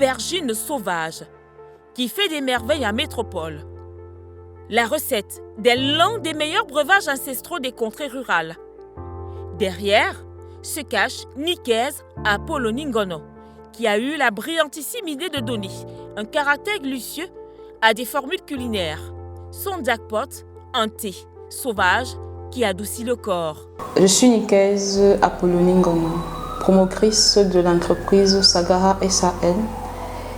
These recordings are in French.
aubergine sauvage qui fait des merveilles à Métropole. La recette de l'un des meilleurs breuvages ancestraux des contrées rurales. Derrière se cache Nicaise Apolloningono, qui a eu la brillantissime idée de donner un caractère glucieux à des formules culinaires. Son jackpot, un thé sauvage qui adoucit le corps. Je suis Nicaise Apolloningono, promotrice de l'entreprise Sagara SAL,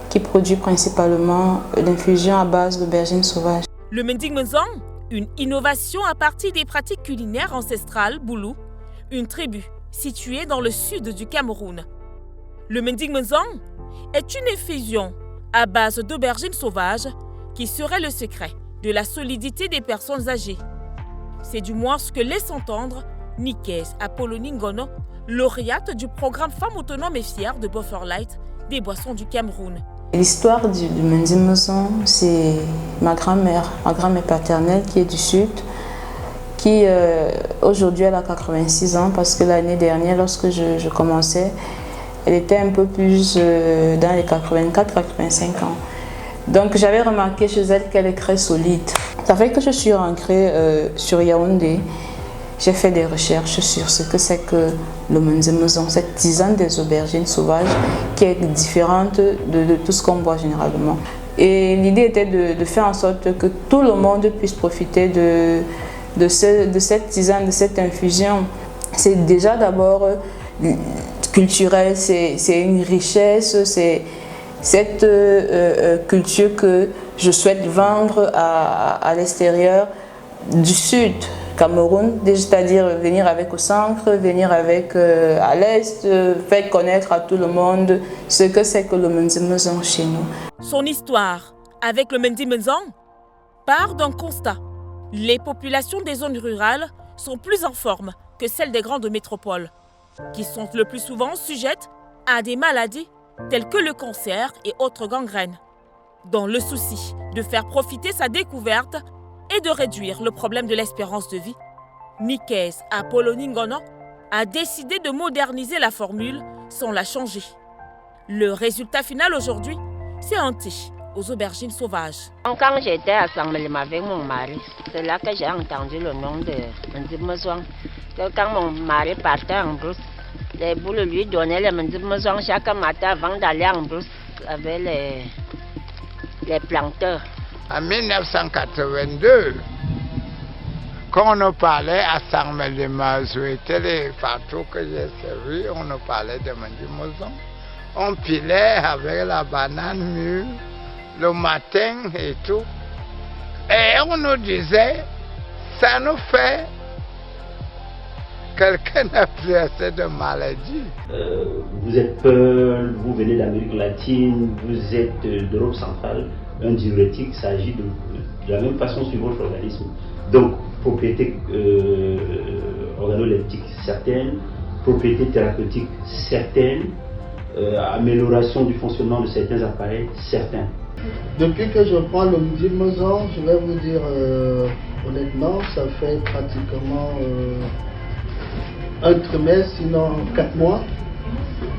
qui produit principalement l'infusion à base d'aubergines sauvages. Le Mending Menzong, une innovation à partir des pratiques culinaires ancestrales Boulou, une tribu située dans le sud du Cameroun. Le Mending Menzong est une infusion à base d'aubergines sauvages qui serait le secret de la solidité des personnes âgées. C'est du moins ce que laisse entendre Nicaise Apolloningono, lauréate du programme Femmes autonomes et fières de Bufferlight des boissons du Cameroun. L'histoire du Mending Menzong, c'est ma grand-mère paternelle qui est du sud, qui aujourd'hui elle a 86 ans parce que l'année dernière, lorsque je commençais, elle était un peu plus dans les 84-85 ans. Donc j'avais remarqué chez elle qu'elle est très solide. Ça fait que je suis rentrée sur Yaoundé. J'ai fait des recherches sur ce que c'est que le Mending Menzong, cette tisane des aubergines sauvages qui est différente de tout ce qu'on boit généralement. Et l'idée était de faire en sorte que tout le monde puisse profiter de cette tisane, de cette infusion. C'est déjà d'abord culturel, c'est une richesse, c'est cette culture que je souhaite vendre à l'extérieur du sud Cameroun, c'est-à-dire venir avec au centre, venir avec à l'est, faire connaître à tout le monde ce que c'est que le Mending Menzong chez nous. Son histoire avec le Mending Menzong part d'un constat. Les populations des zones rurales sont plus en forme que celles des grandes métropoles, qui sont le plus souvent sujettes à des maladies telles que le cancer et autres gangrènes. Dans le souci de faire profiter sa découverte et de réduire le problème de l'espérance de vie, Nicaise Apolloningono a décidé de moderniser la formule sans la changer. Le résultat final aujourd'hui, c'est un thé aux aubergines sauvages. Quand j'étais à Saint-Mélim avec mon mari, c'est là que j'ai entendu le nom de Mending Menzong. Quand mon mari partait en brousse, les boules lui donnaient le Mending Menzong chaque matin avant d'aller en brousse avec les planteurs. En 1982, quand on nous parlait à Saint-Mélim, c'était les partout que j'ai servi, on nous parlait de Mending Menzong. On pilait avec la banane mûre le matin et tout. Et on nous disait, ça nous fait quelqu'un n'a plus assez de maladies. Vous êtes Peul, vous venez d'Amérique latine, vous êtes d'Europe centrale. Un diurétique, ça agit de la même façon sur votre organisme. Donc, propriétés organoleptiques certaines, propriétés thérapeutiques certaines, amélioration du fonctionnement de certains appareils certains. Depuis que je prends le Mending Menzong, je vais vous dire honnêtement, ça fait pratiquement un trimestre, sinon 4 mois.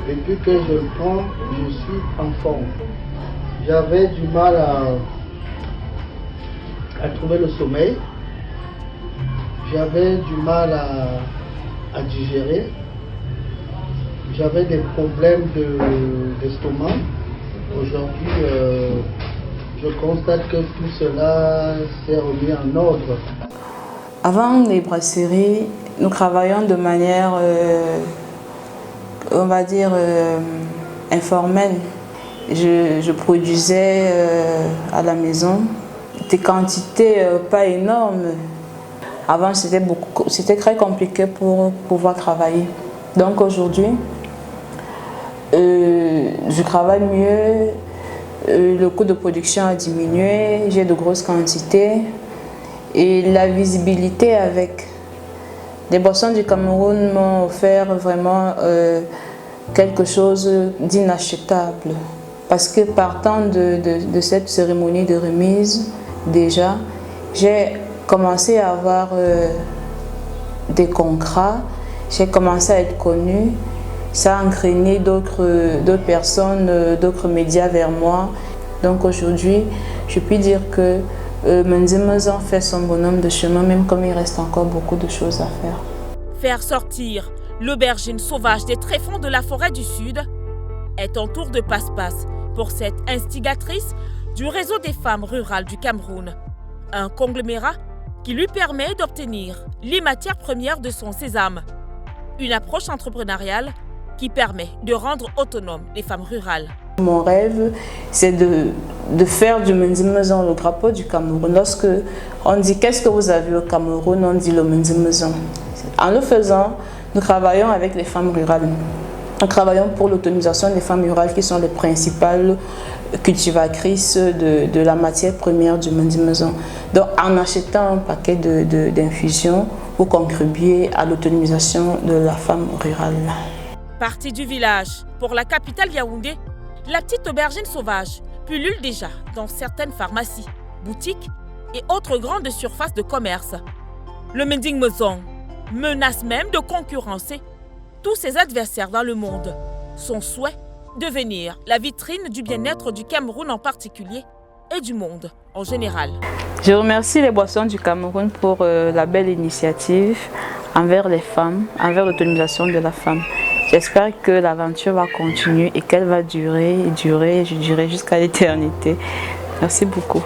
Depuis que je le prends, je suis en forme. J'avais du mal à trouver le sommeil. J'avais du mal à digérer. J'avais des problèmes d'estomac. Aujourd'hui, je constate que tout cela s'est remis en ordre. Avant les brasseries, nous travaillons de manière, on va dire, informelle. Je produisais à la maison des quantités pas énormes. Avant, c'était très compliqué pour pouvoir travailler. Donc aujourd'hui, je travaille mieux, le coût de production a diminué, j'ai de grosses quantités et la visibilité avec les boissons du Cameroun m'ont offert vraiment quelque chose d'inachetable. Parce que partant de cette cérémonie de remise, déjà, j'ai commencé à avoir des contrats, j'ai commencé à être connue Ça a entraîné d'autres personnes, d'autres médias vers moi. Donc aujourd'hui, je puis dire que Mendy Mezan fait son bonhomme de chemin, même comme il reste encore beaucoup de choses à faire. Faire sortir l'aubergine sauvage des tréfonds de la forêt du Sud est un tour de passe-passe pour cette instigatrice du réseau des femmes rurales du Cameroun. Un conglomérat qui lui permet d'obtenir les matières premières de son sésame. Une approche entrepreneuriale qui permet de rendre autonomes les femmes rurales. Mon rêve, c'est de faire du Mendy Mezan le drapeau du Cameroun. Lorsque on dit qu'est-ce que vous avez au Cameroun, on dit le Mendy Mezan. En le faisant, nous travaillons avec les femmes rurales. Nous travaillons pour l'autonomisation des femmes rurales qui sont les principales cultivatrices de la matière première du Mendy Mezan. Donc en achetant un paquet d'infusions, vous contribuez à l'autonomisation de la femme rurale. Partie du village pour la capitale Yaoundé, la petite aubergine sauvage pullule déjà dans certaines pharmacies, boutiques et autres grandes surfaces de commerce. Le Mendy Mezan menace même de concurrencer tous ses adversaires dans le monde. Son souhait, devenir la vitrine du bien-être du Cameroun en particulier et du monde en général. Je remercie les boissons du Cameroun pour la belle initiative envers les femmes, envers l'autonomisation de la femme. J'espère que l'aventure va continuer et qu'elle va durer, je dirais, jusqu'à l'éternité. Merci beaucoup.